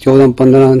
14, 15,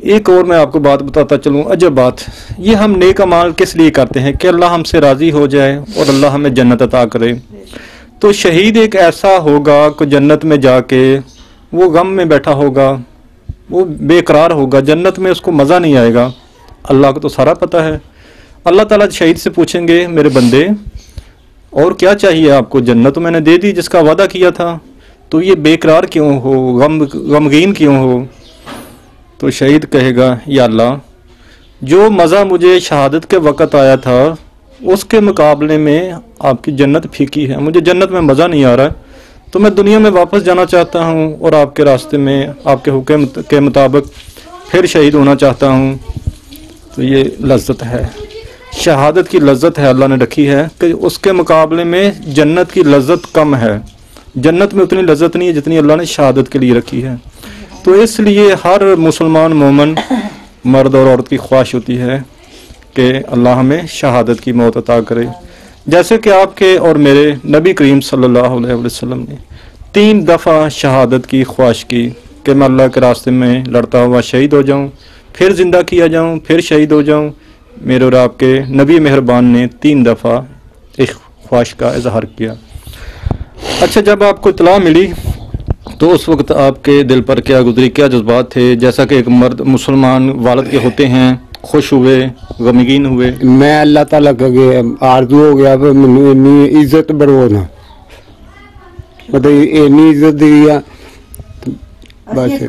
ایک اور میں آپ کو بات بتاتا چلوں، عجب بات، یہ ہم نیک اعمال کس لیے کرتے ہیں؟ کہ اللہ ہم سے راضی ہو جائے اور اللہ ہمیں جنت عطا کرے۔ تو شہید ایک ایسا ہوگا کہ جنت میں جا کے وہ غم میں بیٹھا ہوگا، وہ بے قرار ہوگا، جنت میں اس کو مزہ نہیں آئے گا۔ اللہ کو تو سارا پتہ ہے۔ اللہ تعالیٰ شہید سے پوچھیں گے میرے بندے اور کیا چاہیے آپ کو؟ جنت تو میں نے دے دی جس کا وعدہ کیا تھا، تو یہ بے قرار کیوں ہو، غمگین کیوں ہو؟ تو شہید کہے گا یا اللہ جو مزہ مجھے شہادت کے وقت آیا تھا اس کے مقابلے میں آپ کی جنت پھیکی ہے، مجھے جنت میں مزہ نہیں آ رہا، تو میں دنیا میں واپس جانا چاہتا ہوں اور آپ کے راستے میں آپ کے حکم کے مطابق پھر شہید ہونا چاہتا ہوں۔ تو یہ لذت ہے، شہادت کی لذت ہے اللہ نے رکھی ہے کہ اس کے مقابلے میں جنت کی لذت کم ہے، جنت میں اتنی لذت نہیں ہے جتنی اللہ نے شہادت کے لیے رکھی ہے۔ تو اس لیے ہر مسلمان مومن مرد اور عورت کی خواہش ہوتی ہے کہ اللہ ہمیں شہادت کی موت عطا کرے، جیسے کہ آپ کے اور میرے نبی کریم صلی اللہ علیہ وسلم نے 3 دفعہ شہادت کی خواہش کی کہ میں اللہ کے راستے میں لڑتا ہوا شہید ہو جاؤں، پھر زندہ کیا جاؤں، پھر شہید ہو جاؤں۔ میرے اور آپ کے نبی مہربان نے 3 دفعہ اس خواہش کا اظہار کیا۔ اچھا، جب آپ کو اطلاع ملی تو اس وقت آپ کے دل پر کیا گزری، کیا جذبات تھے؟ جیسا کہ ایک مرد مسلمان والد کے ہوتے ہیں، خوش ہوئے، غمگین ہوئے؟ میں اللہ تعالیٰ کا آرزو ہو گیا کہ مینوں اتنی عزت بڑھو نا، مطلب اتنی عزت دی ہے بس۔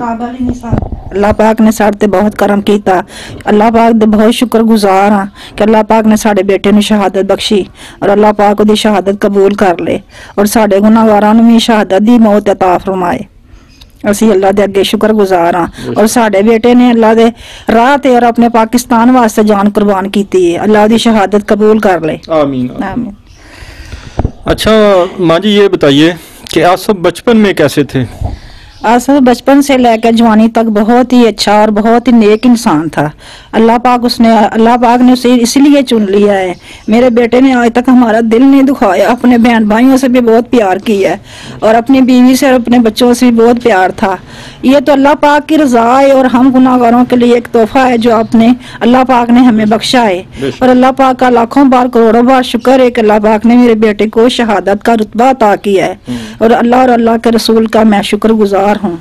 اللہ پاک نے ساڈے تے بہت کرم کیتا، اللہ پاک دے بہت شکر گزار ہاں کہ اللہ پاک نے ساڈے بیٹے نوں شہادت بخشی اور اللہ پاک دی شہادت قبول کر لے اور ساڈے گناہگاراں نوں بھی شہادت دی موت عطا فرمائے۔ اسی اللہ دے اگے شکر گزار ہاں، اور ساڈے بیٹے نے اللہ دے راہ تے اور اپنے پاکستان واسطے جان قربان کیتی ہے، اللہ دی شہادت قبول کر لے، آمین۔ آمین۔ اچھا ماں جی، یہ بتائیے کہ آصف بچپن میں کیسے تھے؟ آصف بچپن سے لے کر جوانی تک بہت ہی اچھا اور بہت ہی نیک انسان تھا۔ اللہ پاک نے اسے اس لیے چن لیا ہے۔ میرے بیٹے نے آج تک ہمارا دل نہیں دکھایا، اپنے بہن بھائیوں سے بھی بہت پیار کیا ہے اور اپنی بیوی سے اور اپنے بچوں سے بھی بہت پیار تھا۔ یہ تو اللہ پاک کی رضا ہے اور ہم گناہگاروں کے لیے ایک تحفہ ہے جو اللہ پاک نے ہمیں بخشا ہے، اور اللہ پاک کا لاکھوں بار کروڑوں بار شکر ہے کہ اللہ پاک نے میرے بیٹے کو شہادت کا رتبہ عطا کیا ہے، اور اللہ کے رسول کا میں شکر گزار ہوں۔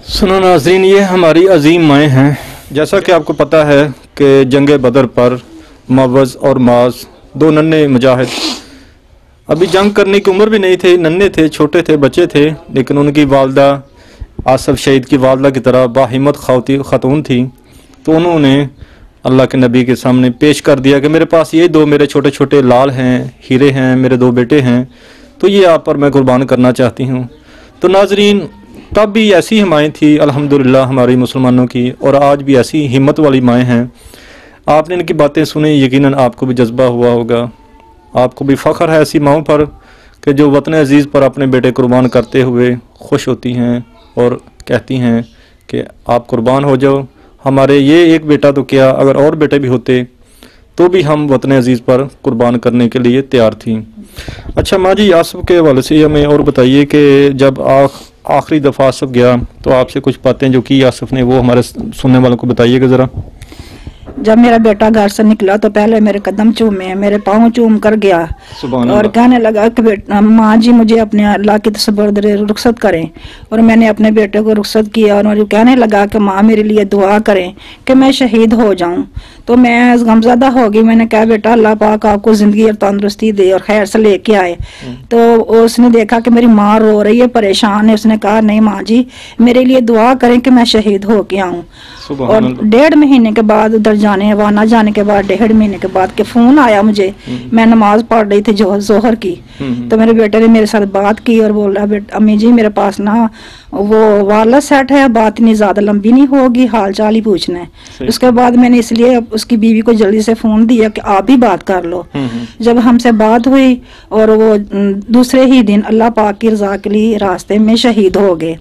سنو ناظرین، یہ ہماری عظیم مائیں ہیں۔ جیسا کہ آپ کو پتہ ہے کہ جنگ بدر پر معوذ اور معاذ 2 ننھے مجاہد، ابھی جنگ کرنے کی عمر بھی نہیں تھے، ننھے تھے، چھوٹے تھے، بچے تھے، لیکن ان کی والدہ آصف شہید کی والدہ کی طرح باہمت خاتون تھی، تو انہوں نے اللہ کے نبی کے سامنے پیش کر دیا کہ میرے پاس یہ 2 میرے چھوٹے چھوٹے لال ہیں، ہیرے ہیں، میرے 2 بیٹے ہیں، تو یہ آپ پر میں قربان کرنا چاہتی ہوں۔ تو ناظرین، تب بھی ایسی مائیں تھی الحمدللہ ہماری مسلمانوں کی، اور آج بھی ایسی ہمت والی مائیں ہیں۔ آپ نے ان کی باتیں سنی، یقیناً آپ کو بھی جذبہ ہوا ہوگا، آپ کو بھی فخر ہے ایسی ماؤں پر کہ جو وطن عزیز پر اپنے بیٹے قربان کرتے ہوئے خوش ہوتی ہیں اور کہتی ہیں کہ آپ قربان ہو جاؤ، ہمارے یہ ایک بیٹا تو کیا، اگر اور بیٹے بھی ہوتے تو بھی ہم وطن عزیز پر قربان کرنے کے لیے تیار تھیں۔ اچھا ماں جی، آصف کے حوالے سے ہمیں اور بتائیے کہ جب آخری دفعہ آصف گیا تو آپ سے کچھ باتیں جو کی آصف نے، وہ ہمارے سننے والوں کو بتائیے گا ذرا۔ جب میرا بیٹا گھر سے نکلا تو پہلے میرے قدم چومے، میرے پاؤں چوم کر گیا اور کہنے لگا کہ ماں جی مجھے اپنے اللہ کی سپرد رخصت کریں، اور میں نے اپنے بیٹے کو رخصت کیا اور کہنے لگا کہ ماں میرے لیے دعا کریں کہ میں شہید ہو جاؤں۔ تو میں غمزدہ ہو گئی، میں نے کہا بیٹا اللہ پاک آپ کو زندگی اور تندرستی دے اور خیر سے لے کے آئے۔ تو اس نے دیکھا کہ میری ماں رو رہی ہے، پریشان ہے، اس نے کہا نہیں ماں جی میرے لیے دعا کریں کہ میں شہید ہو کے آؤں۔ اور 1.5 مہینے کے بعد ادھر جانے وانا جانے کے بعد 1.5 مہینے کے بعد کہ فون آیا مجھے، میں نماز پڑھ رہی تھی ظہر کی، تو میرے بیٹے نے میرے ساتھ بات کی اور بول رہا امی جی میرے پاس نا وہ وائرلیس سیٹ ہے، بات اتنی زیادہ لمبی نہیں ہوگی، حال چال ہی پوچھنا ہے۔ اس کے بعد میں نے اس لیے اس کی بیوی کو جلدی سے فون دیا کہ آپ بھی بات کر لو۔ جب ہم سے بات ہوئی اور وہ دوسرے ہی دن اللہ پاک کی رضا کے لیے راستے میں شہید ہو گئے۔